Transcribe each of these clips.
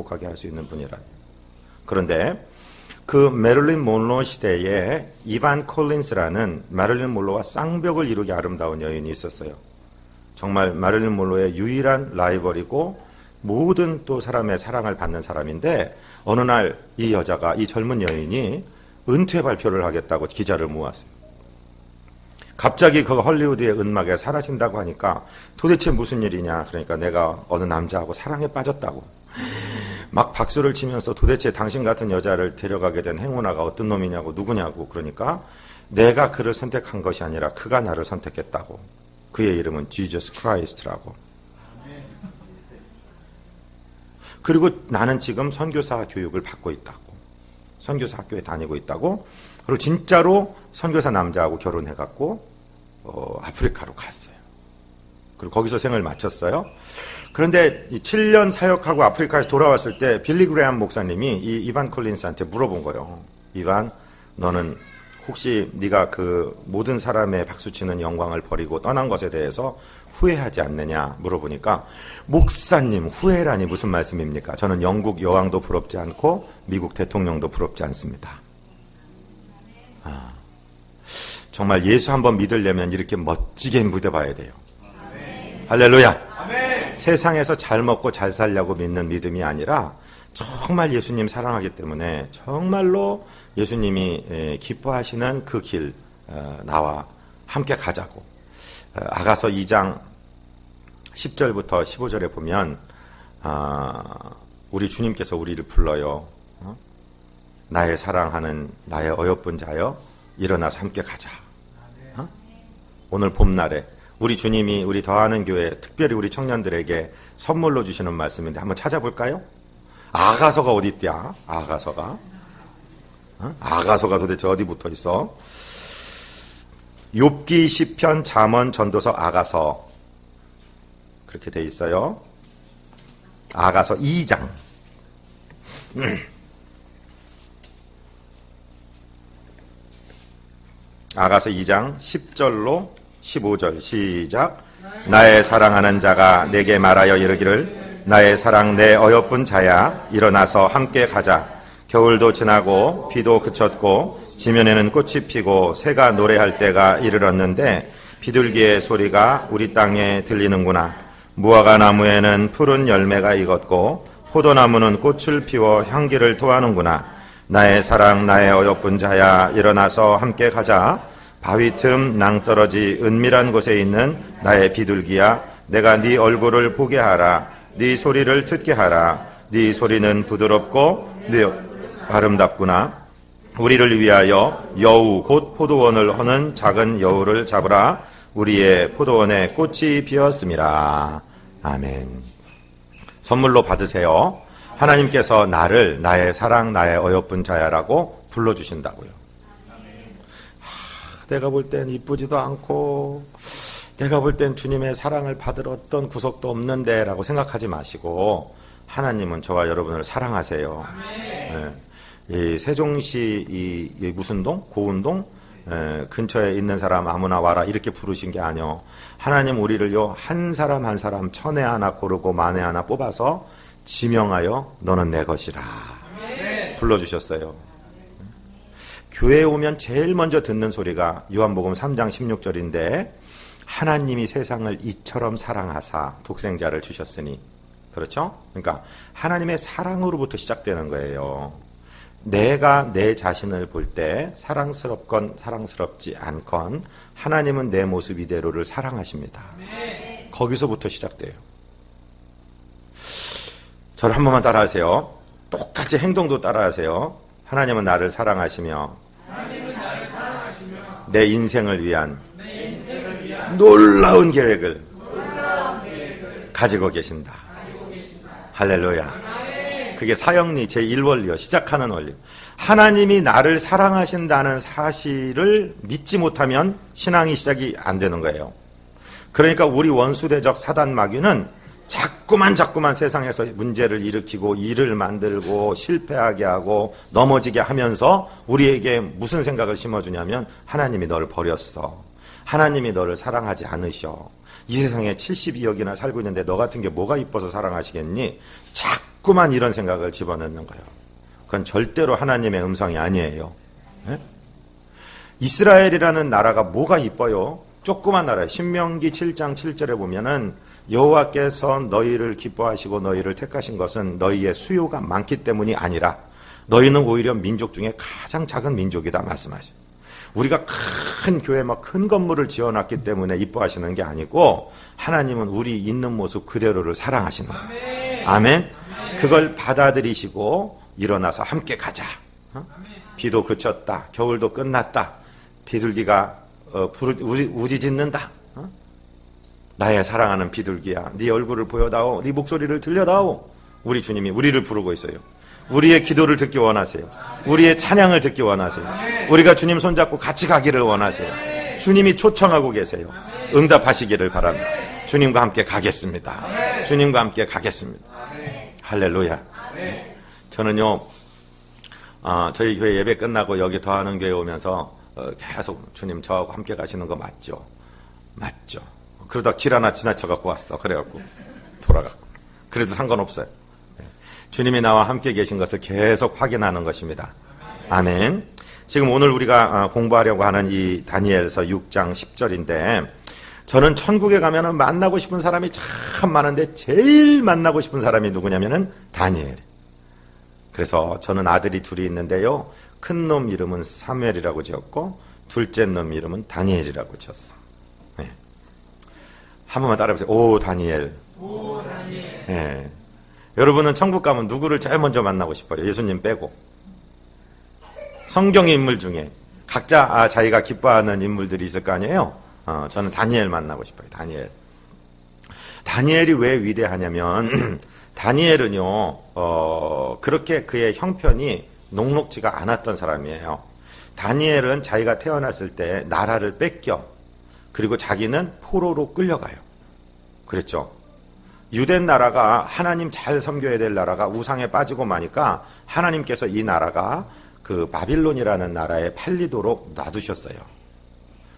만족하게 할 수 있는 분이라. 그런데 그 메릴린 몬로 시대에 이반 콜린스라는 메릴린 몬로와 쌍벽을 이루게 아름다운 여인이 있었어요. 정말 메릴린 몬로의 유일한 라이벌이고 모든 또 사람의 사랑을 받는 사람인데 어느 날 이 여자가, 이 젊은 여인이 은퇴 발표를 하겠다고 기자를 모았어요. 갑자기 그 헐리우드의 은막에 사라진다고 하니까 도대체 무슨 일이냐. 그러니까 내가 어느 남자하고 사랑에 빠졌다고. 막 박수를 치면서 도대체 당신 같은 여자를 데려가게 된 행운아가 어떤 놈이냐고, 누구냐고. 그러니까 내가 그를 선택한 것이 아니라 그가 나를 선택했다고. 그의 이름은 지저스 크라이스트라고. 그리고 나는 지금 선교사 교육을 받고 있다고. 선교사 학교에 다니고 있다고. 그리고 진짜로 선교사 남자하고 결혼해갖고 아프리카로 갔어요. 그리고 거기서 생을 마쳤어요. 그런데 7년 사역하고 아프리카에서 돌아왔을 때 빌리 그레함 목사님이 이 이반 콜린스한테 물어본 거예요. 이반, 너는 혹시 네가 그 모든 사람의 박수치는 영광을 버리고 떠난 것에 대해서 후회하지 않느냐 물어보니까, 목사님, 후회라니 무슨 말씀입니까? 저는 영국 여왕도 부럽지 않고 미국 대통령도 부럽지 않습니다. 정말 예수 한번 믿으려면 이렇게 멋지게 믿어봐야 돼요. 아멘. 할렐루야. 아멘. 세상에서 잘 먹고 잘 살려고 믿는 믿음이 아니라 정말 예수님 사랑하기 때문에 정말로 예수님이 기뻐하시는 그 길 나와 함께 가자고. 아가서 2장 10절부터 15절에 보면 우리 주님께서 우리를 불러요. 나의 사랑하는 나의 어여쁜 자여, 일어나서 함께 가자. 오늘 봄날에 우리 주님이 우리 더하는 교회, 특별히 우리 청년들에게 선물로 주시는 말씀인데 한번 찾아볼까요? 아가서가 어디 있냐? 아가서가 도대체 어디 붙어 있어? 욥기, 시편, 잠언, 전도서, 아가서, 그렇게 돼 있어요. 아가서 2장. 아가서 2장 10절로 15절 시작. 나의 사랑하는 자가 내게 말하여 이르기를, 나의 사랑 내 어여쁜 자야, 일어나서 함께 가자. 겨울도 지나고 비도 그쳤고 지면에는 꽃이 피고 새가 노래할 때가 이르렀는데 비둘기의 소리가 우리 땅에 들리는구나. 무화과 나무에는 푸른 열매가 익었고 포도나무는 꽃을 피워 향기를 토하는구나. 나의 사랑 나의 어여쁜 자야, 일어나서 함께 가자. 바위 틈 낭떠러지 은밀한 곳에 있는 나의 비둘기야, 내가 네 얼굴을 보게 하라. 네 소리를 듣게 하라. 네 소리는 부드럽고 네 아름답구나. 우리를 위하여 여우 곧 포도원을 허는 작은 여우를 잡으라. 우리의 포도원에 꽃이 피었음이라. 아멘. 선물로 받으세요. 하나님께서 나를 나의 사랑 나의 어여쁜 자야라고 불러주신다고요. 내가 볼 땐 이쁘지도 않고 내가 볼 땐 주님의 사랑을 받을 어떤 구석도 없는데 라고 생각하지 마시고, 하나님은 저와 여러분을 사랑하세요. 네. 이 세종시 이 무슨 동? 고운동? 근처에 있는 사람 아무나 와라 이렇게 부르신 게 아니요. 하나님 우리를요, 한 사람 한 사람 천에 하나 고르고 만에 하나 뽑아서 지명하여 너는 내 것이라 불러주셨어요. 교회에 오면 제일 먼저 듣는 소리가 요한복음 3장 16절인데, 하나님이 세상을 이처럼 사랑하사 독생자를 주셨으니. 그렇죠? 그러니까 하나님의 사랑으로부터 시작되는 거예요. 내가 내 자신을 볼 때 사랑스럽건 사랑스럽지 않건 하나님은 내 모습 이대로를 사랑하십니다. 거기서부터 시작돼요. 저를 한 번만 따라하세요. 똑같이 행동도 따라하세요. 하나님은 나를 사랑하시며 내 인생을 위한 놀라운 계획을 가지고 계신다. 할렐루야. 그게 사형리 제1원리요. 시작하는 원리. 하나님이 나를 사랑하신다는 사실을 믿지 못하면 신앙이 시작이 안 되는 거예요. 그러니까 우리 원수대적 사단 마귀는 자꾸만 세상에서 문제를 일으키고 일을 만들고 실패하게 하고 넘어지게 하면서 우리에게 무슨 생각을 심어주냐면, 하나님이 널 버렸어. 하나님이 너를 사랑하지 않으셔. 이 세상에 72억이나 살고 있는데 너 같은 게 뭐가 이뻐서 사랑하시겠니? 자꾸만 이런 생각을 집어넣는 거예요. 그건 절대로 하나님의 음성이 아니에요. 네? 이스라엘이라는 나라가 뭐가 이뻐요? 조그만 나라예요. 신명기 7장 7절에 보면은 여호와께서 너희를 기뻐하시고 너희를 택하신 것은 너희의 수요가 많기 때문이 아니라 너희는 오히려 민족 중에 가장 작은 민족이다 말씀하셔요. 우리가 큰 교회 막 큰 건물을 지어놨기 때문에 이뻐하시는 게 아니고 하나님은 우리 있는 모습 그대로를 사랑하시는 거예요. 아멘. 그걸 받아들이시고 일어나서 함께 가자. 비도 그쳤다. 겨울도 끝났다. 비둘기가 우지짓는다. 나의 사랑하는 비둘기야. 네 얼굴을 보여다오. 네 목소리를 들려다오. 우리 주님이 우리를 부르고 있어요. 우리의 기도를 듣기 원하세요. 우리의 찬양을 듣기 원하세요. 우리가 주님 손잡고 같이 가기를 원하세요. 주님이 초청하고 계세요. 응답하시기를 바랍니다. 주님과 함께 가겠습니다. 주님과 함께 가겠습니다. 할렐루야. 저는요, 저희 교회 예배 끝나고 여기 더하는 교회 오면서 계속 주님 저하고 함께 가시는 거 맞죠? 맞죠. 그러다 길 하나 지나쳐갖고 왔어. 그래갖고 돌아갔고. 그래도 상관없어요. 주님이 나와 함께 계신 것을 계속 확인하는 것입니다. 아멘. 지금 오늘 우리가 공부하려고 하는 이 다니엘서 6장 10절인데 저는 천국에 가면은 만나고 싶은 사람이 참 많은데 제일 만나고 싶은 사람이 누구냐면은 다니엘. 그래서 저는 아들이 둘이 있는데요. 큰 놈 이름은 사무엘이라고 지었고 둘째 놈 이름은 다니엘이라고 지었어. 네. 한 번만 따라해보세요. 오 다니엘. 오 다니엘. 네. 여러분은 천국 가면 누구를 제일 먼저 만나고 싶어요? 예수님 빼고. 성경의 인물 중에 각자 자기가 기뻐하는 인물들이 있을 거 아니에요? 저는 다니엘 만나고 싶어요. 다니엘. 다니엘이 왜 위대하냐면 다니엘은요 그렇게 그의 형편이 녹록지가 않았던 사람이에요. 다니엘은 자기가 태어났을 때 나라를 뺏겨 그리고 자기는 포로로 끌려가요. 그랬죠. 유대 나라가 하나님 잘 섬겨야 될 나라가 우상에 빠지고 마니까 하나님께서 이 나라가 그 바빌론이라는 나라에 팔리도록 놔두셨어요.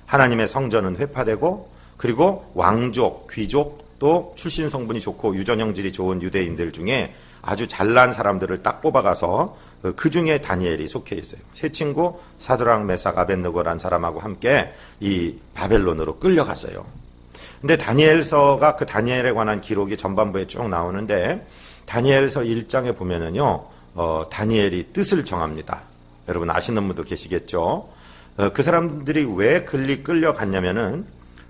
하나님의 성전은 회파되고 그리고 왕족, 귀족 또 출신 성분이 좋고 유전형질이 좋은 유대인들 중에 아주 잘난 사람들을 딱 뽑아가서 그 중에 다니엘이 속해 있어요. 세 친구 사드락, 메삭, 아벳느고라는 사람하고 함께 이 바벨론으로 끌려갔어요. 근데 다니엘서가 그 다니엘에 관한 기록이 전반부에 쭉 나오는데 다니엘서 1장에 보면은요 다니엘이 뜻을 정합니다. 여러분 아시는 분도 계시겠죠. 그 사람들이 왜 끌려갔냐면은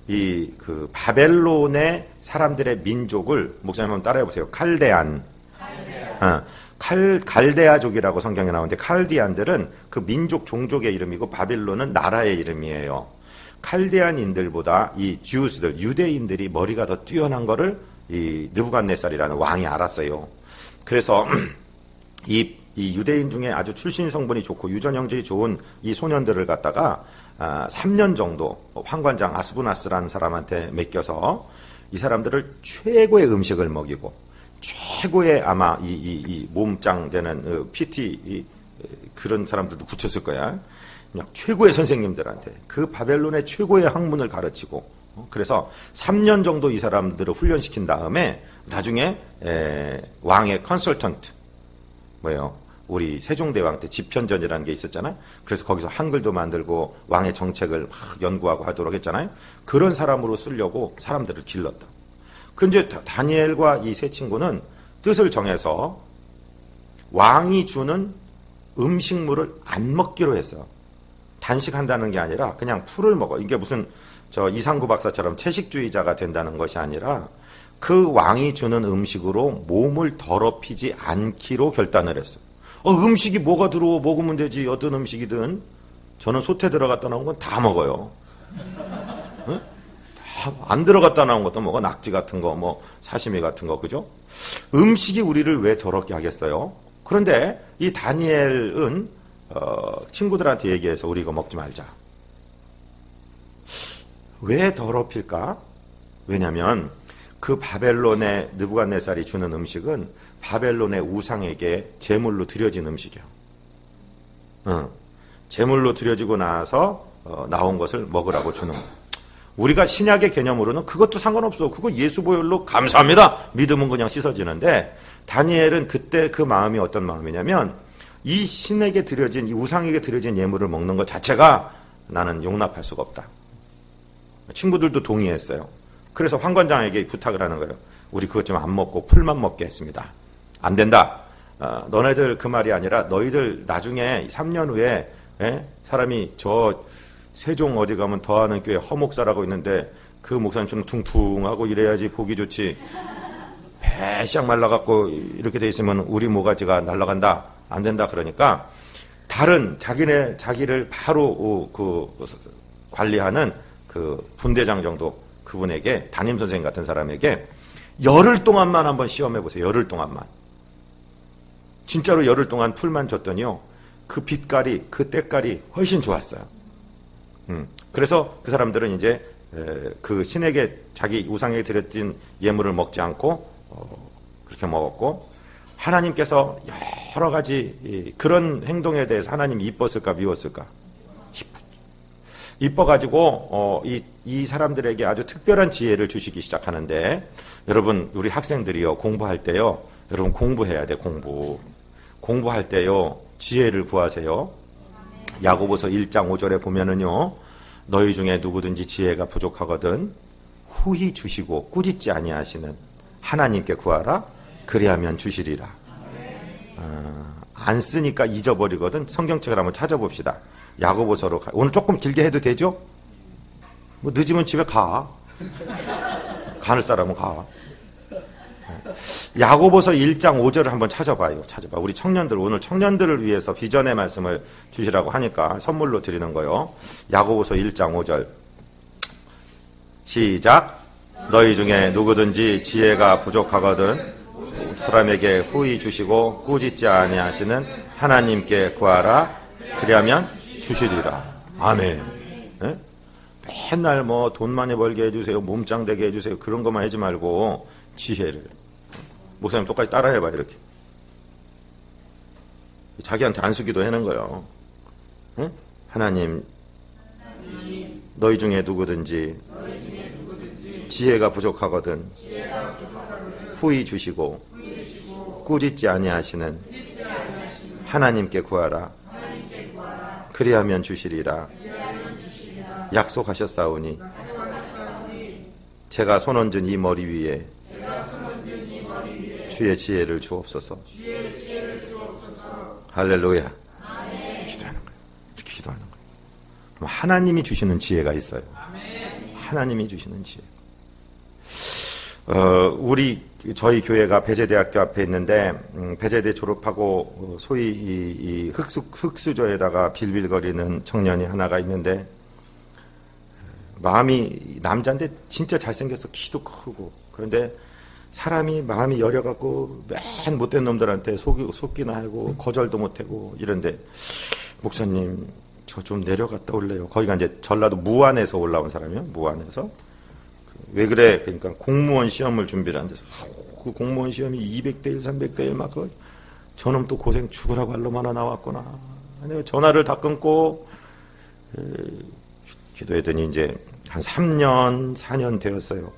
이 그 바벨론의 사람들의 민족을 목사님 한번 따라해 보세요. 갈대아족이라고 성경에 나오는데 칼디안들은 그 민족 종족의 이름이고 바빌론은 나라의 이름이에요. 칼데안인들보다 이 주스들 유대인들이 머리가 더 뛰어난 거를 이 느부갓네살이라는 왕이 알았어요. 그래서 이 유대인 중에 아주 출신 성분이 좋고 유전형질이 좋은 이 소년들을 갖다가 3년 정도 환관장 아스부나스라는 사람한테 맡겨서 이 사람들을 최고의 음식을 먹이고 최고의 아마 이 몸짱 되는 PT 그런 사람들도 붙였을 거야. 그냥 최고의 선생님들한테 그 바벨론의 최고의 학문을 가르치고 그래서 3년 정도 이 사람들을 훈련시킨 다음에 나중에 왕의 컨설턴트 뭐예요? 우리 세종대왕 때 집현전이라는 게 있었잖아요. 그래서 거기서 한글도 만들고 왕의 정책을 막 연구하고 하도록 했잖아요. 그런 사람으로 쓰려고 사람들을 길렀다. 근데 다니엘과 이 세 친구는 뜻을 정해서 왕이 주는 음식물을 안 먹기로 했어요. 단식한다는 게 아니라 그냥 풀을 먹어. 이게 무슨 이상구 박사처럼 채식주의자가 된다는 것이 아니라 그 왕이 주는 음식으로 몸을 더럽히지 않기로 결단을 했어요. 음식이 뭐가 들어오 먹으면 되지. 어떤 음식이든. 저는 솥에 들어갔다 나온 건 다 먹어요. 응? 다 안 들어갔다 나온 것도 먹어. 낙지 같은 거, 뭐 사시미 같은 거, 그죠? 음식이 우리를 왜 더럽게 하겠어요? 그런데 이 다니엘은 친구들한테 얘기해서 우리 이거 먹지 말자. 왜 더럽힐까? 왜냐하면 그 바벨론의 느부갓네살이 주는 음식은 바벨론의 우상에게 제물로 드려진 음식이에요. 제물로 드려지고 나서 나온 것을 먹으라고 주는 거예요. 우리가 신약의 개념으로는 그것도 상관없어. 그거 예수 보혈로 감사합니다. 믿음은 그냥 씻어지는데, 다니엘은 그때 그 마음이 어떤 마음이냐면, 이 신에게 드려진, 이 우상에게 드려진 예물을 먹는 것 자체가 나는 용납할 수가 없다. 친구들도 동의했어요. 그래서 황관장에게 부탁을 하는 거예요. 우리 그것 좀 안 먹고 풀만 먹게 했습니다. 안 된다. 너네들 그 말이 아니라 너희들 나중에 3년 후에 사람이 저 세종 어디 가면 더하는 교회 허목사라고 있는데 그 목사님처럼 퉁퉁하고 이래야지 보기 좋지. 배싹 말라갖고 이렇게 돼 있으면 우리 모가지가 날아간다. 안 된다. 그러니까 다른 자기를 바로 관리하는 그 분대장 정도 그분에게 담임 선생님 같은 사람에게 열흘 동안만 한번 시험해 보세요. 열흘 동안만. 진짜로 열흘 동안 풀만 줬더니요. 그 빛깔이 그 때깔이 훨씬 좋았어요. 그래서 그 사람들은 이제 그 신에게 자기 우상에게 드렸진 예물을 먹지 않고 그렇게 먹었고 하나님께서 여러 가지 그런 행동에 대해서 하나님이 이뻤을까 미웠을까? 이뻐가지고 이 사람들에게 아주 특별한 지혜를 주시기 시작하는데 여러분 우리 학생들이요 공부할 때요 여러분 공부해야 돼 공부할 때요 지혜를 구하세요. 야고보서 1장 5절에 보면은요 너희 중에 누구든지 지혜가 부족하거든 후히 주시고 꾸짖지 아니하시는 하나님께 구하라 그리하면 주시리라. 안 쓰니까 잊어버리거든. 성경책을 한번 찾아봅시다. 야고보서로 오늘 조금 길게 해도 되죠? 뭐 늦으면 집에 가. 가는 사람은 가. 야고보서 1장 5절을 한번 찾아봐요. 우리 청년들 오늘 청년들을 위해서 비전의 말씀을 주시라고 하니까 선물로 드리는 거요. 야고보서 1장 5절 시작. 너희 중에 누구든지 지혜가 부족하거든 사람에게 후히 주시고 꾸짖지 아니하시는 하나님께 구하라 그리하면 주시리라. 아멘. 네? 맨날 뭐 돈 많이 벌게 해주세요. 몸짱 되게 해주세요. 그런 것만 하지 말고 지혜를. 목사님 똑같이 따라해봐 이렇게. 자기한테 안수기도 해는 거예요. 네? 하나님 너희 중에 누구든지 지혜가 부족하거든 후히 주시고 꾸짖지 아니하시는 하나님께 구하라 그리하면 주시리라. 약속하셨사오니 제가 손얹은 이 머리 위에 주의 지혜를 주옵소서. 할렐루야. 기도하는 거예요. 이렇게 기도하는 거예요. 그럼 하나님이 주시는 지혜가 있어요. 하나님이 주시는 지혜. 저희 교회가 배재대학교 앞에 있는데, 배재대 졸업하고, 소위 이 흙수저에다가 빌빌거리는 청년이 하나가 있는데, 마음이 남자인데 진짜 잘생겨서 키도 크고, 그런데 사람이 마음이 여려갖고, 맨 못된 놈들한테 속기나 하고, 거절도 못하고, 이런데, 목사님, 저 좀 내려갔다 올래요. 거기가 이제 전라도 무안에서 올라온 사람이에요. 무안에서. 왜 그래? 그러니까 공무원 시험을 준비를 한 데서 그 공무원 시험이 200대 1, 300대 1 막 저놈 또 고생 죽으라고 할 놈 하나 나왔구나. 내가 전화를 다 끊고 기도했더니 이제 한 3년, 4년 되었어요.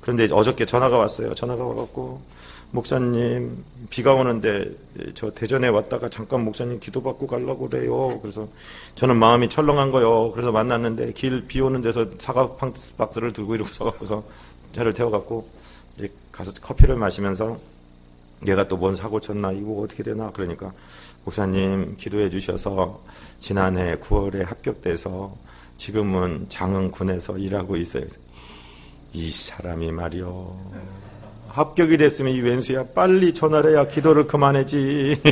그런데 어저께 전화가 왔어요. 전화가 와갖고 목사님 비가 오는데 저 대전에 왔다가 잠깐 목사님 기도받고 가려고 그래요. 그래서 저는 마음이 철렁한 거요. 그래서 만났는데 비 오는 데서 사과 박스를 들고 이러고 서갖고서 차를 태워갖고 이제 가서 커피를 마시면서 얘가 또 뭔 사고 쳤나 이거 어떻게 되나 그러니까 목사님 기도해 주셔서 지난해 9월에 합격돼서 지금은 장흥군에서 일하고 있어요. 이 사람이 말이요. 합격이 됐으면 이 왼수야 빨리 전화를 해야 기도를 그만하지.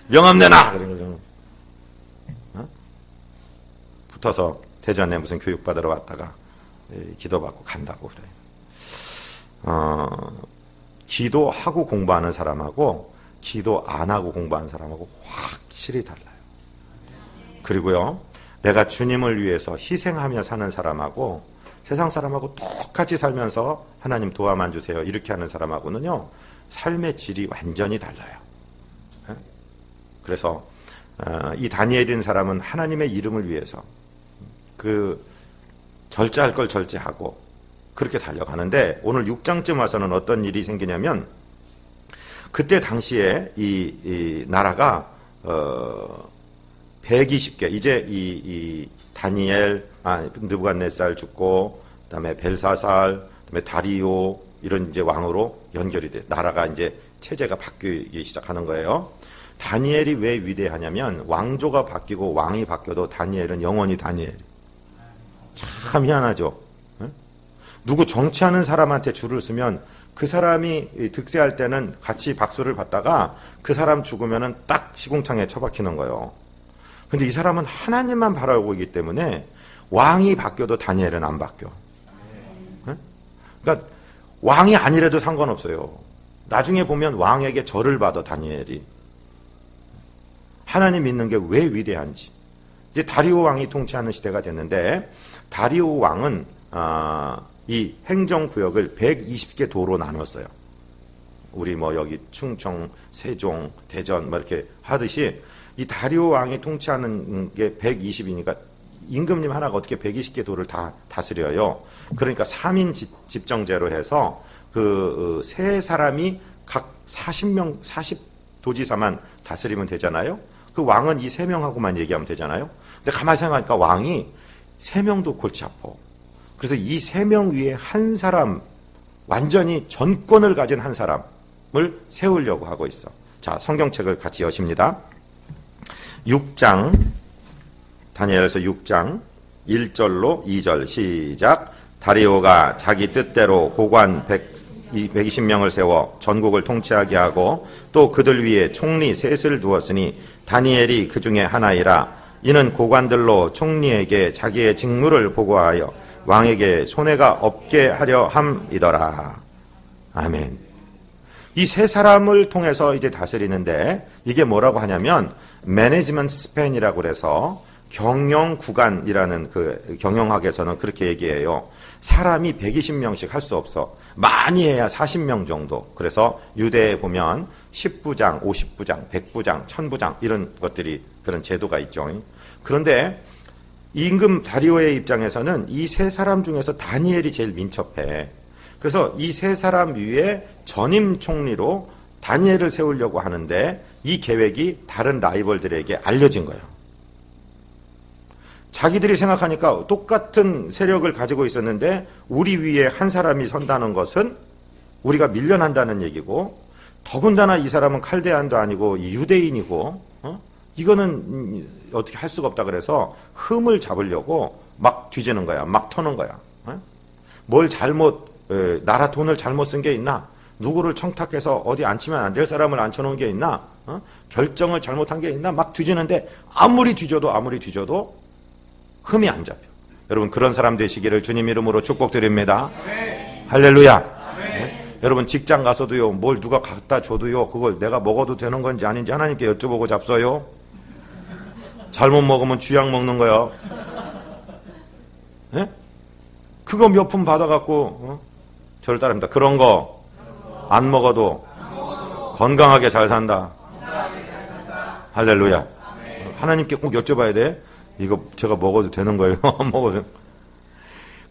명함 내놔. 붙어서 대전에 무슨 교육받으러 왔다가 기도받고 간다고 그래요. 기도하고 공부하는 사람하고 기도 안 하고 공부하는 사람하고 확실히 달라요. 그리고요 내가 주님을 위해서 희생하며 사는 사람하고 세상 사람하고 똑같이 살면서 하나님 도와만 주세요 이렇게 하는 사람하고는요 삶의 질이 완전히 달라요. 그래서 이 다니엘이라는 사람은 하나님의 이름을 위해서 그 절제할 걸 절제하고 그렇게 달려가는데 오늘 6장쯤 와서는 어떤 일이 생기냐면 그때 당시에 이 나라가 120개 이제 이 다니엘, 느부갓네살 죽고 그다음에 벨사살, 그다음에 다리오 이런 이제 왕으로 연결이 돼. 나라가 이제 체제가 바뀌기 시작하는 거예요. 다니엘이 왜 위대하냐면 왕조가 바뀌고 왕이 바뀌어도 다니엘은 영원히 다니엘. 참 희한하죠. 누구 정치하는 사람한테 줄을 서면 그 사람이 득세할 때는 같이 박수를 받다가 그 사람 죽으면은 딱 시궁창에 처박히는 거예요. 근데 이 사람은 하나님만 바라보고 있기 때문에 왕이 바뀌어도 다니엘은 안 바뀌어. 그러니까 왕이 아니래도 상관없어요. 나중에 보면 왕에게 절을 받아 다니엘이. 하나님 믿는 게 왜 위대한지. 이제 다리오 왕이 통치하는 시대가 됐는데 다리오 왕은 이 행정구역을 120개 도로 나눴어요. 우리 뭐 여기 충청, 세종, 대전 뭐 이렇게 하듯이 이 다리오 왕이 통치하는 게 120이니까 임금님 하나가 어떻게 120개 도를 다 다스려요. 그러니까 3인 집정제로 해서 그 세 사람이 각 40명, 40도지사만 다스리면 되잖아요. 그 왕은 이 3명하고만 얘기하면 되잖아요. 근데 가만히 생각하니까 왕이 3명도 골치 아파. 그래서 이 3명 위에 한 사람, 완전히 전권을 가진 한 사람을 세우려고 하고 있어. 자, 성경책을 같이 여십니다. 6장, 다니엘서 6장 1절로 2절 시작. 다리오가 자기 뜻대로 고관 120명을 세워 전국을 통치하게 하고 또 그들 위에 총리 셋을 두었으니 다니엘이 그 중에 하나이라. 이는 고관들로 총리에게 자기의 직무를 보고하여 왕에게 손해가 없게 하려 함이더라. 아멘. 이 세 사람을 통해서 이제 다스리는데 이게 뭐라고 하냐면 매니지먼트 스팬이라고 그래서 경영 구간이라는 그 경영학에서는 그렇게 얘기해요. 사람이 120명씩 할 수 없어. 많이 해야 40명 정도. 그래서 유대에 보면 10부장, 50부장, 100부장, 1000부장 이런 것들이 그런 제도가 있죠. 그런데 임금 다리오의 입장에서는 이 세 사람 중에서 다니엘이 제일 민첩해. 그래서 이 세 사람 위에 전임 총리로 다니엘을 세우려고 하는데 이 계획이 다른 라이벌들에게 알려진 거예요. 자기들이 생각하니까 똑같은 세력을 가지고 있었는데 우리 위에 한 사람이 선다는 것은 우리가 밀려난다는 얘기고 더군다나 이 사람은 칼데안도 아니고 유대인이고 이거는 어떻게 할 수가 없다 그래서 흠을 잡으려고 막 뒤지는 거야. 막 터는 거야. 뭘 나라 돈을 잘못 쓴 게 있나? 누구를 청탁해서 어디 앉히면 안 될 사람을 앉혀놓은 게 있나? 결정을 잘못한 게 있나? 막 뒤지는데 아무리 뒤져도 흠이 안 잡혀. 여러분 그런 사람 되시기를 주님 이름으로 축복드립니다. 아멘. 할렐루야. 아멘. 네? 여러분 직장 가서도요. 뭘 누가 갖다 줘도요. 그걸 내가 먹어도 되는 건지 아닌지 하나님께 여쭤보고 잡숴요. 잘못 먹으면 쥐약 먹는 거야. 네? 그거 몇 푼 받아갖고 저를 따릅니다. 그런 거 안 먹어도 건강하게 잘 산다. 할렐루야. 하나님께 꼭 여쭤봐야 돼. 이거 제가 먹어도 되는 거예요? 안 먹어도.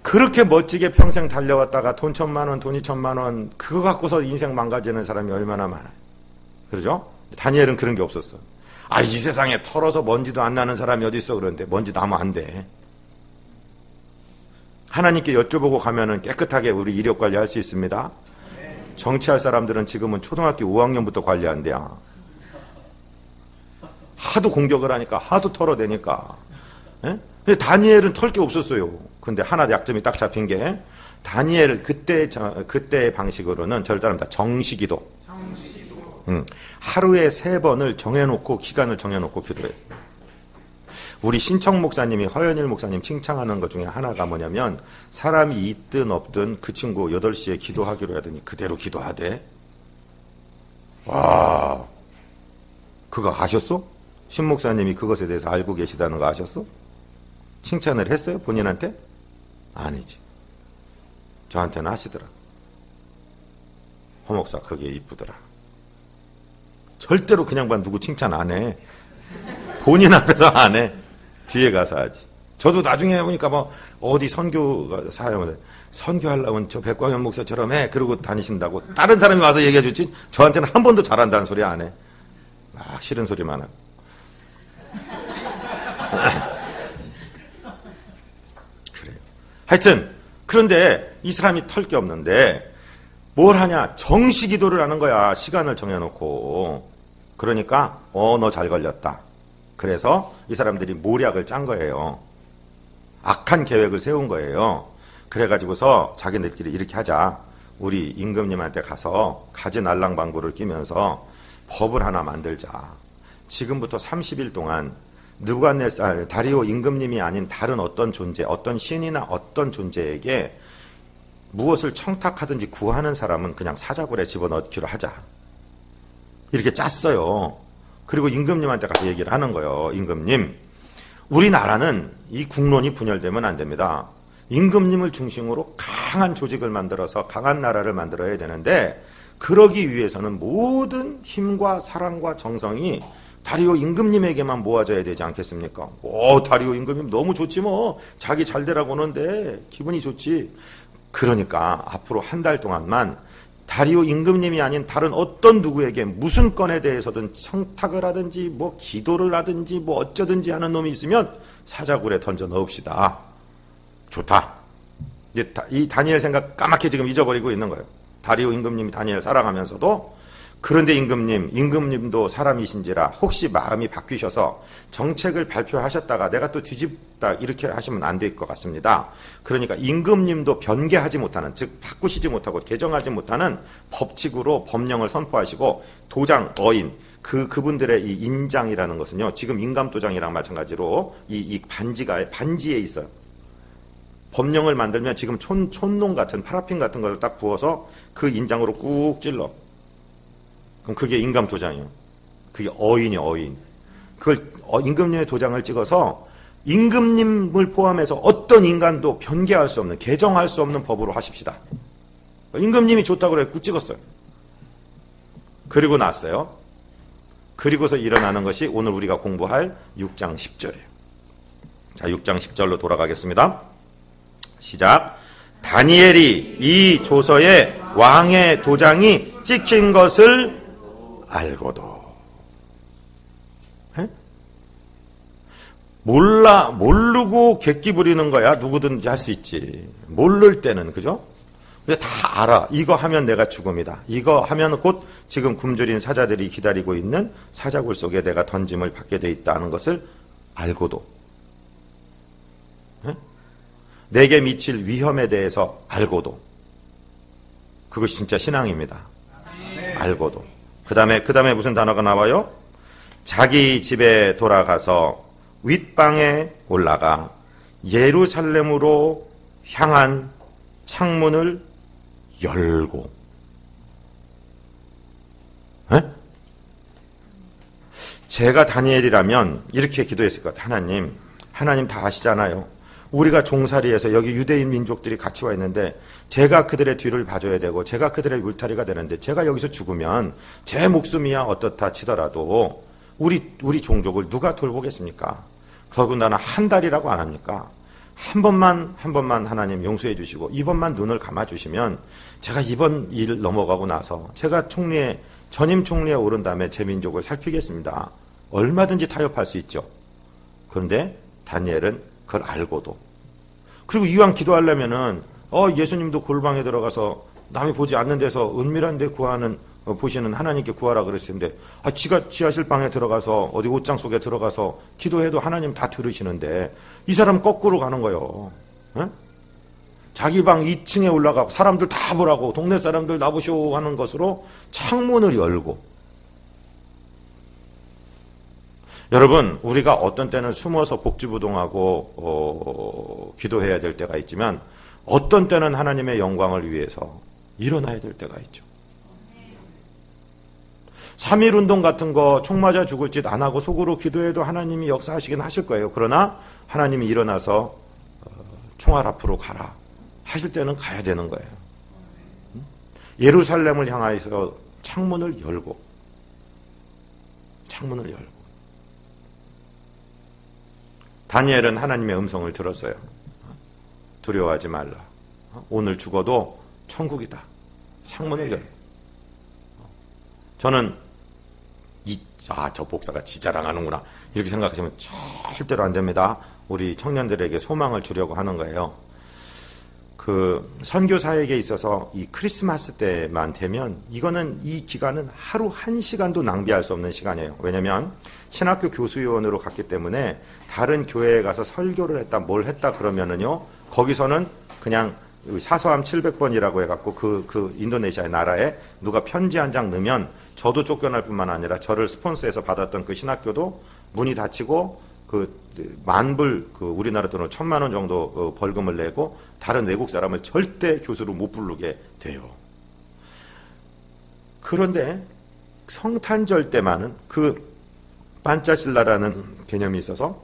그렇게 멋지게 평생 달려왔다가 돈 1000만 원, 돈이 1000만 원, 그거 갖고서 인생 망가지는 사람이 얼마나 많아요. 그러죠? 다니엘은 그런 게 없었어. 이 세상에 털어서 먼지도 안 나는 사람이 어디 있어. 그런데 먼지 나면 안 돼. 하나님께 여쭤보고 가면은 깨끗하게 우리 이력 관리할 수 있습니다. 정치할 사람들은 지금은 초등학교 5학년부터 관리한대요. 하도 공격을 하니까, 하도 털어대니까. 예? 근데 다니엘은 털 게 없었어요. 근데 하나 약점이 딱 잡힌 게, 다니엘 그때의 방식으로는 저를 따릅니다. 정시기도. 하루에 3번을 정해놓고, 기간을 정해놓고 기도해요. 우리 신청 목사님이 허연일 목사님 칭찬하는 것 중에 하나가 뭐냐면, 사람이 있든 없든 그 친구 8시에 기도하기로 하더니 그대로 기도하대. 와, 그거 아셨어? 신 목사님이 그것에 대해서 알고 계시다는 거 아셨어? 칭찬을 했어요? 본인한테? 아니지. 저한테는 하시더라. 허 목사 그게 이쁘더라. 절대로 그냥 봐 누구 칭찬 안 해. 본인 앞에서 안 해. 뒤에 가서 하지. 저도 나중에 해보니까 뭐 어디 선교가 사용을 선교하려면 저 백광현 목사처럼 해 그러고 다니신다고 다른 사람이 와서 얘기해 줬지 저한테는 한 번도 잘한다는 소리 안 해. 막 싫은 소리만 하고. 그래요. 하여튼 그런데 이 사람이 털 게 없는데 뭘 하냐? 정시 기도를 하는 거야. 시간을 정해놓고. 그러니까 너 잘 걸렸다. 그래서 이 사람들이 모략을 짠 거예요. 악한 계획을 세운 거예요. 그래가지고서 자기들끼리 이렇게 하자. 우리 임금님한테 가서 가지 날랑방구를 끼면서 법을 하나 만들자. 지금부터 30일 동안 다리오 임금님이 아닌 다른 어떤 존재, 어떤 신이나 어떤 존재에게 무엇을 청탁하든지 구하는 사람은 그냥 사자굴에 집어넣기로 하자. 이렇게 짰어요. 그리고 임금님한테 가서 얘기를 하는 거예요. 임금님, 우리나라는 이 국론이 분열되면 안 됩니다. 임금님을 중심으로 강한 조직을 만들어서 강한 나라를 만들어야 되는데 그러기 위해서는 모든 힘과 사랑과 정성이 다리오 임금님에게만 모아져야 되지 않겠습니까? 다리오 임금님 너무 좋지 뭐. 자기 잘 되라고 하는데 기분이 좋지. 그러니까 앞으로 한 달 동안만 다리오 임금님이 아닌 다른 어떤 누구에게 무슨 건에 대해서든 청탁을 하든지 뭐 기도를 하든지 뭐 어쩌든지 하는 놈이 있으면 사자굴에 던져 넣읍시다. 좋다. 이제 이 다니엘 생각 까맣게 지금 잊어버리고 있는 거예요. 다리오 임금님이 다니엘 살아가면서도 그런데 임금님도 사람이신지라 혹시 마음이 바뀌셔서 정책을 발표하셨다가 내가 또 뒤집다 이렇게 하시면 안 될 것 같습니다. 그러니까 임금님도 변개하지 못하는, 즉 바꾸시지 못하고 개정하지 못하는 법칙으로 법령을 선포하시고 도장, 어인, 그분들의 이 인장이라는 것은요, 지금 인감도장이랑 마찬가지로 이 반지에 있어요. 법령을 만들면 지금 촌농 같은 파라핀 같은 걸 딱 부어서 그 인장으로 꾹 찔러. 그럼 그게 인감 도장이에요. 그게 어인이에요, 어인. 그걸 임금님의 도장을 찍어서 임금님을 포함해서 어떤 인간도 변개할 수 없는, 개정할 수 없는 법으로 하십시다. 임금님이 좋다고 그래 찍었어요. 그리고 났어요. 그리고서 일어나는 것이 오늘 우리가 공부할 6장 10절이에요. 자, 6장 10절로 돌아가겠습니다. 시작. 다니엘이 이 조서에 왕의 도장이 찍힌 것을 알고도. 에? 모르고 객기 부리는 거야. 누구든지 할 수 있지. 모를 때는, 그죠? 근데 다 알아. 이거 하면 내가 죽음이다. 이거 하면 곧 지금 굶주린 사자들이 기다리고 있는 사자굴 속에 내가 던짐을 받게 돼 있다는 것을 알고도. 에? 내게 미칠 위험에 대해서 알고도. 그것이 진짜 신앙입니다. 알고도. 그 다음에 무슨 단어가 나와요? 자기 집에 돌아가서 윗방에 올라가 예루살렘으로 향한 창문을 열고. 에? 제가 다니엘이라면 이렇게 기도했을 것 같아요. 하나님 다 아시잖아요. 우리가 종살이에서 여기 유대인 민족들이 같이 와 있는데 제가 그들의 뒤를 봐줘야 되고 제가 그들의 울타리가 되는데 제가 여기서 죽으면 제 목숨이야 어떻다 치더라도 우리 종족을 누가 돌보겠습니까? 더군다나 한 달이라고 안 합니까? 한 번만 하나님 용서해 주시고 이번만 눈을 감아 주시면 제가 이번 일 넘어가고 나서 제가 전임 총리에 오른 다음에 제 민족을 살피겠습니다. 얼마든지 타협할 수 있죠. 그런데 다니엘은 그걸 알고도. 그리고 이왕 기도하려면은 예수님도 골방에 들어가서 남이 보지 않는 데서 은밀한 데 보시는 하나님께 구하라 그랬을 텐데 지가 지하실 방에 들어가서 어디 옷장 속에 들어가서 기도해도 하나님 다 들으시는데 이 사람 거꾸로 가는 거예요. 에? 자기 방 2층에 올라가고 사람들 다 보라고 동네 사람들 나보시오 하는 것으로 창문을 열고. 여러분, 우리가 어떤 때는 숨어서 복지부동하고 기도해야 될 때가 있지만 어떤 때는 하나님의 영광을 위해서 일어나야 될 때가 있죠. 3.1운동 같은 거 총 맞아 죽을 짓 안 하고 속으로 기도해도 하나님이 역사하시긴 하실 거예요. 그러나 하나님이 일어나서 총알 앞으로 가라 하실 때는 가야 되는 거예요. 예루살렘을 향하여서 창문을 열고. 다니엘은 하나님의 음성을 들었어요. 두려워하지 말라. 오늘 죽어도 천국이다. 창문을 열어. 저는 저 목사가 지 자랑하는구나 이렇게 생각하시면 절대로 안 됩니다. 우리 청년들에게 소망을 주려고 하는 거예요. 그 선교사에게 있어서 이 크리스마스 때만 되면 이거는 이 기간은 하루 1시간도 낭비할 수 없는 시간이에요. 왜냐하면 신학교 교수위원으로 갔기 때문에 다른 교회에 가서 설교를 했다 뭘 했다 그러면은요 거기서는 그냥 사서함 700번이라고 해갖고 그 인도네시아의 나라에 누가 편지 한 장 넣으면 저도 쫓겨날 뿐만 아니라 저를 스폰서해서 받았던 그 신학교도 문이 닫히고 그 만불 우리나라 돈으로 1,000만 원 정도 벌금을 내고 다른 외국 사람을 절대 교수로 못 부르게 돼요. 그런데 성탄절 때만은 그 반짜실라라는 개념이 있어서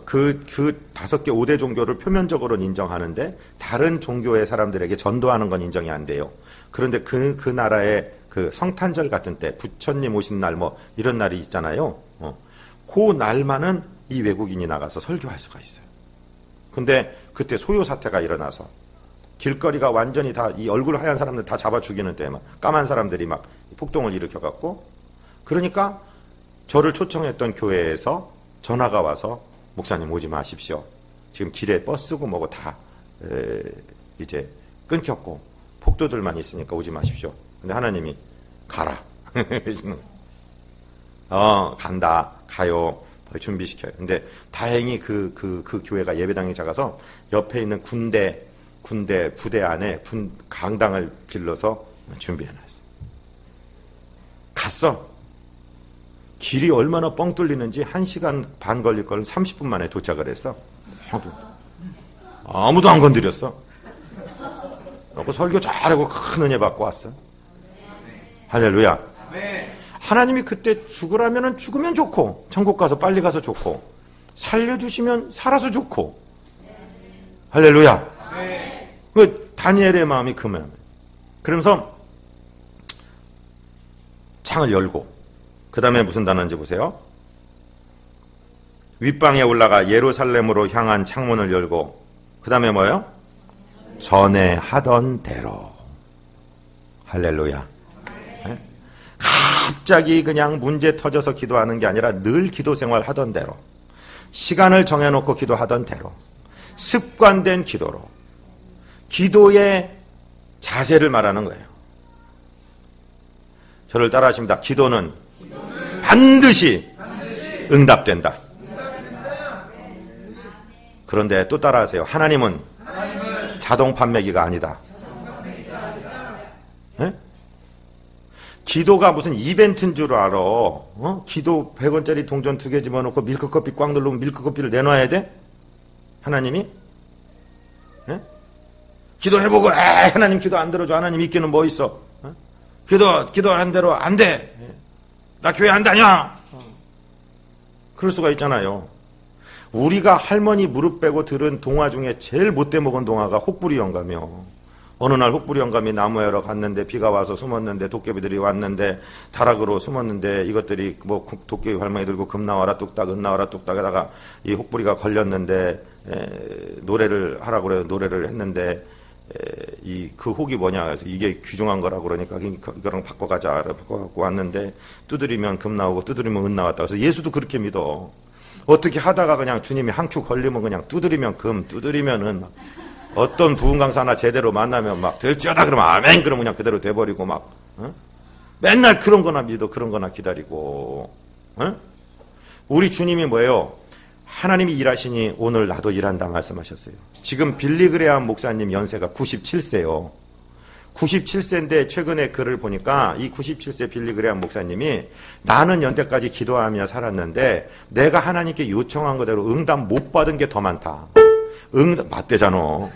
그 5개 5대 종교를 표면적으로는 인정하는데 다른 종교의 사람들에게 전도하는 건 인정이 안 돼요. 그런데 그 나라의 그 성탄절 같은 때 부처님 오신 날 뭐 이런 날이 있잖아요. 그 날만은 이 외국인이 나가서 설교할 수가 있어요. 근데 그때 소요 사태가 일어나서 길거리가 완전히 다 이 얼굴 하얀 사람들 다 잡아 죽이는 때 막 까만 사람들이 막 폭동을 일으켜 갖고 그러니까 저를 초청했던 교회에서 전화가 와서 목사님 오지 마십시오. 지금 길에 버스고 뭐고 다 이제 끊겼고 폭도들만 있으니까 오지 마십시오. 근데 하나님이 가라. 간다. 가요. 준비시켜요. 근데 다행히 그 교회가 예배당이 작아서 옆에 있는 군대 부대 안에 강당을 길러서 준비해놨어요. 갔어. 길이 얼마나 뻥 뚫리는지 1시간 반 걸릴 걸 30분 만에 도착을 했어. 아무도 안 건드렸어. 그리고 설교 잘하고 큰 은혜 받고 왔어. 할렐루야. 하나님이 그때 죽으라면 죽으면 좋고 천국 가서 빨리 가서 좋고 살려주시면 살아서 좋고 할렐루야. 그 다니엘의 마음이 그 마음이에요. 그러면서 창을 열고 그 다음에 무슨 단어인지 보세요. 윗방에 올라가 예루살렘으로 향한 창문을 열고 그 다음에 뭐예요? 전에 하던 대로. 할렐루야. 네? 갑자기 그냥 문제 터져서 기도하는 게 아니라 늘 기도 생활 하던 대로 시간을 정해놓고 기도하던 대로 습관된 기도로 기도의 자세를 말하는 거예요. 저를 따라하십니다. 기도는 반드시 응답된다. 그런데 또 따라하세요. 하나님은 자동 판매기가 아니다. 네? 기도가 무슨 이벤트인 줄 알아. 기도 100원짜리 동전 2개 집어넣고 밀크커피 꽉 누르면 밀크커피를 내놔야 돼? 하나님이? 네? 기도해보고 하나님 기도 안 들어줘. 하나님 있기는 뭐 있어? 기도한 대로 안 돼. 나 교회 안 다녀. 그럴 수가 있잖아요. 우리가 할머니 무릎 빼고 들은 동화 중에 제일 못돼 먹은 동화가 혹부리 영감이요. 어느 날 혹부리 영감이 나무에러 갔는데 비가 와서 숨었는데 도깨비들이 왔는데 다락으로 숨었는데 이것들이 뭐 도깨비 발망이 들고 금 나와라 뚝딱 은 나와라 뚝딱 하다가 이 혹부리가 걸렸는데 노래를 하라고 그래요. 노래를 했는데 그 혹이 뭐냐 해서 이게 귀중한 거라고 그러니까 이거랑 바꿔가자. 바꿔갖고 왔는데 두드리면 금 나오고 두드리면 은 나왔다. 그래서 예수도 그렇게 믿어. 어떻게 하다가 그냥 주님이 한 큐 걸리면 그냥 두드리면 금, 두드리면 은 어떤 부흥 강사나 제대로 만나면 막 될지어다 그러면 아멘 그러면 그냥 그대로 돼버리고 막 맨날 그런 거나 믿어 그런 거나 기다리고 우리 주님이 뭐예요? 하나님이 일하시니 오늘 나도 일한다 말씀하셨어요. 지금 빌리그레암 목사님 연세가 97세요. 97세인데 최근에 글을 보니까 이 97세 빌리그레암 목사님이 나는 연대까지 기도하며 살았는데 내가 하나님께 요청한 거대로 응답 못 받은 게 더 많다. 응답 맞대잖아.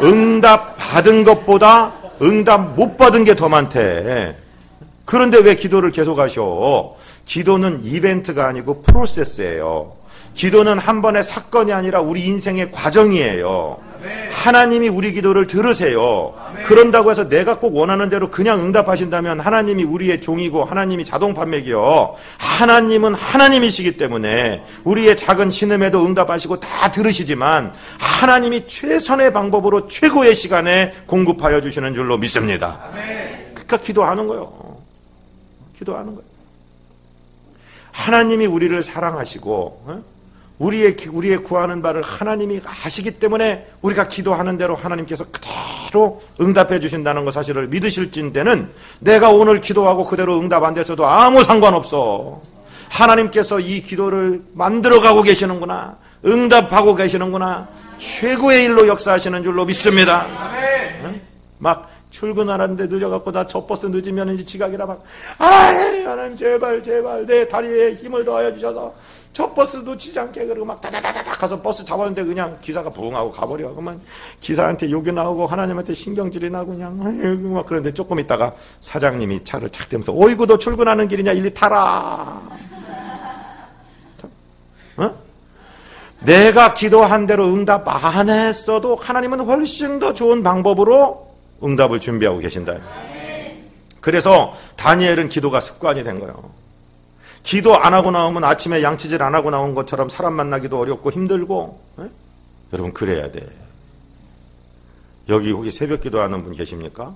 응답 받은 것보다 응답 못 받은 게 더 많대. 그런데 왜 기도를 계속 하셔? 기도는 이벤트가 아니고 프로세스예요. 기도는 한 번의 사건이 아니라 우리 인생의 과정이에요. 하나님이 우리 기도를 들으세요. 그런다고 해서 내가 꼭 원하는 대로 그냥 응답하신다면 하나님이 우리의 종이고 하나님이 자동 판매기요. 하나님은 하나님이시기 때문에 우리의 작은 신음에도 응답하시고 다 들으시지만 하나님이 최선의 방법으로 최고의 시간에 공급하여 주시는 줄로 믿습니다. 그러니까 기도하는 거예요. 기도하는 거예요. 하나님이 우리를 사랑하시고 우리의 구하는 바를 하나님이 아시기 때문에 우리가 기도하는 대로 하나님께서 그대로 응답해 주신다는 것 사실을 믿으실진대는 내가 오늘 기도하고 그대로 응답 안 됐어도 아무 상관없어. 하나님께서 이 기도를 만들어가고 계시는구나. 응답하고 계시는구나. 최고의 일로 역사하시는 줄로 믿습니다. 막 출근하는데 늦어갖고 나 저 버스 늦으면 이제 지각이라 막 하나님 제발 내 다리에 힘을 더하여 주셔서 저 버스 놓치지 않게 그러고 막 다다다닥 가서 버스 잡았는데 그냥 기사가 부응하고 가버려. 그러면 기사한테 욕이 나오고 하나님한테 신경질이 나고 그냥 막 그런데 조금 있다가 사장님이 차를 착 대면서 어이구 너 출근하는 길이냐 일리 타라. 내가 기도한 대로 응답 안 했어도 하나님은 훨씬 더 좋은 방법으로 응답을 준비하고 계신다. 그래서 다니엘은 기도가 습관이 된 거예요. 기도 안 하고 나오면 아침에 양치질 안 하고 나온 것처럼 사람 만나기도 어렵고 힘들고 여러분 그래야 돼. 여기 혹시 새벽 기도하는 분 계십니까?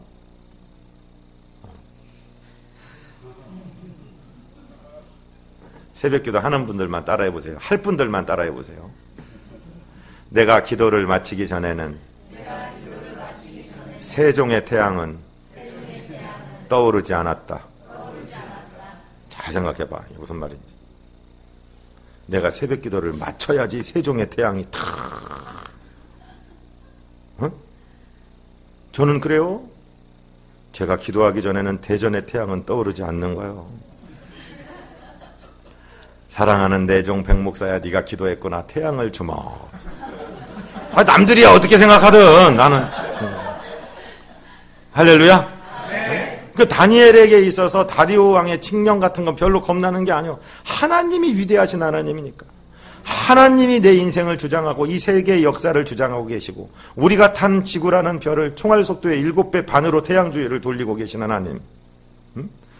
새벽 기도 하는 분들만 따라해 보세요. 할 분들만 따라해 보세요. 내가 기도를 마치기 전에는 세종의 태양은 떠오르지 않았다. 잘 생각해봐. 이게 무슨 말인지. 내가 새벽 기도를 마쳐야지 세종의 태양이 탁. 저는 그래요. 제가 기도하기 전에는 대전의 태양은 떠오르지 않는 거예요. 사랑하는 내종 백목사야 네가 기도했구나. 태양을 주마. 남들이야 어떻게 생각하든 나는. 할렐루야. 그 다니엘에게 있어서 다리오 왕의 칙령 같은 건 별로 겁나는 게 아니에요. 하나님이 위대하신 하나님이니까. 하나님이 내 인생을 주장하고 이 세계의 역사를 주장하고 계시고 우리가 탄 지구라는 별을 총알 속도의 7배 반으로 태양 주위를 돌리고 계신 하나님.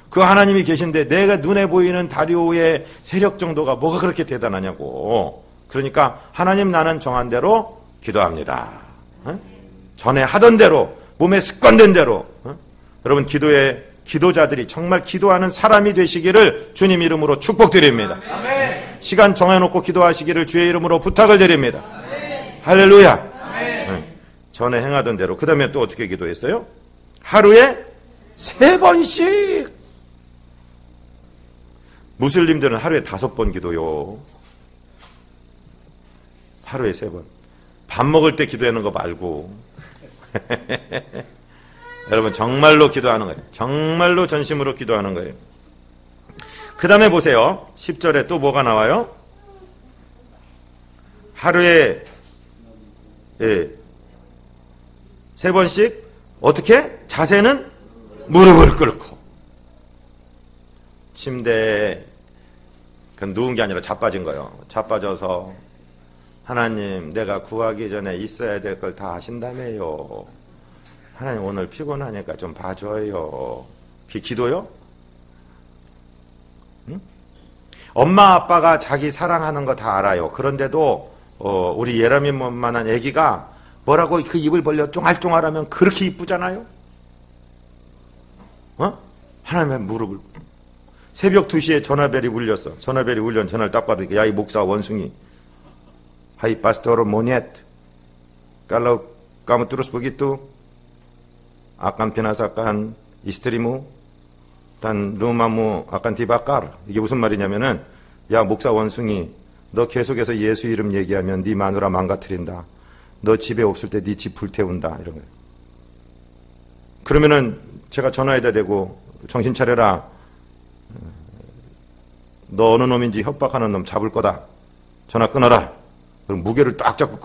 그 하나님이 계신데 내가 눈에 보이는 다리오의 세력 정도가 뭐가 그렇게 대단하냐고. 그러니까 하나님 나는 정한 대로 기도합니다. 전에 하던 대로 몸에 습관된 대로. 여러분 기도자들이 정말 기도하는 사람이 되시기를 주님 이름으로 축복드립니다. 아멘. 시간 정해놓고 기도하시기를 주의 이름으로 부탁을 드립니다. 아멘. 할렐루야. 아멘. 전에 행하던 대로. 그 다음에 또 어떻게 기도했어요? 하루에 3번씩. 무슬림들은 하루에 5번 기도요. 하루에 3번. 밥 먹을 때 기도하는 거 말고. 여러분 정말로 기도하는 거예요. 정말로 전심으로 기도하는 거예요. 그 다음에 보세요. 10절에 또 뭐가 나와요? 하루에 3번씩 어떻게? 자세는 무릎을 꿇고 침대에 그건 누운 게 아니라 자빠진 거예요. 자빠져서 하나님 내가 구하기 전에 있어야 될 걸 다 아신다며요. 하나님 오늘 피곤하니까 좀 봐줘요. 그게 기도요? 응? 엄마 아빠가 자기 사랑하는 거 다 알아요. 그런데도 우리 예라민만한 애기가 뭐라고 그 입을 벌려 쫑알쫑알하면 그렇게 이쁘잖아요. 하나님의 무릎을. 새벽 2시에 전화벨이 울렸어. 전화벨이 울려 전화를 딱 받으니까 야 이 목사 원숭이. Hai pastor monyet. Kalau kamu terus begitu akan binasakan istrimu dan rumahmu akan dibakar. 이게 무슨 말이냐면은 야 목사 원숭이 너 계속해서 예수 이름 얘기하면 네 마누라 망가뜨린다. 너 집에 없을 때 네 집 불태운다. 이런 거예요. 그러면은 제가 전화해야 되고 정신 차려라. 너 어느 놈인지 협박하는 놈 잡을 거다. 전화 끊어라. 그럼 무게를 딱 잡고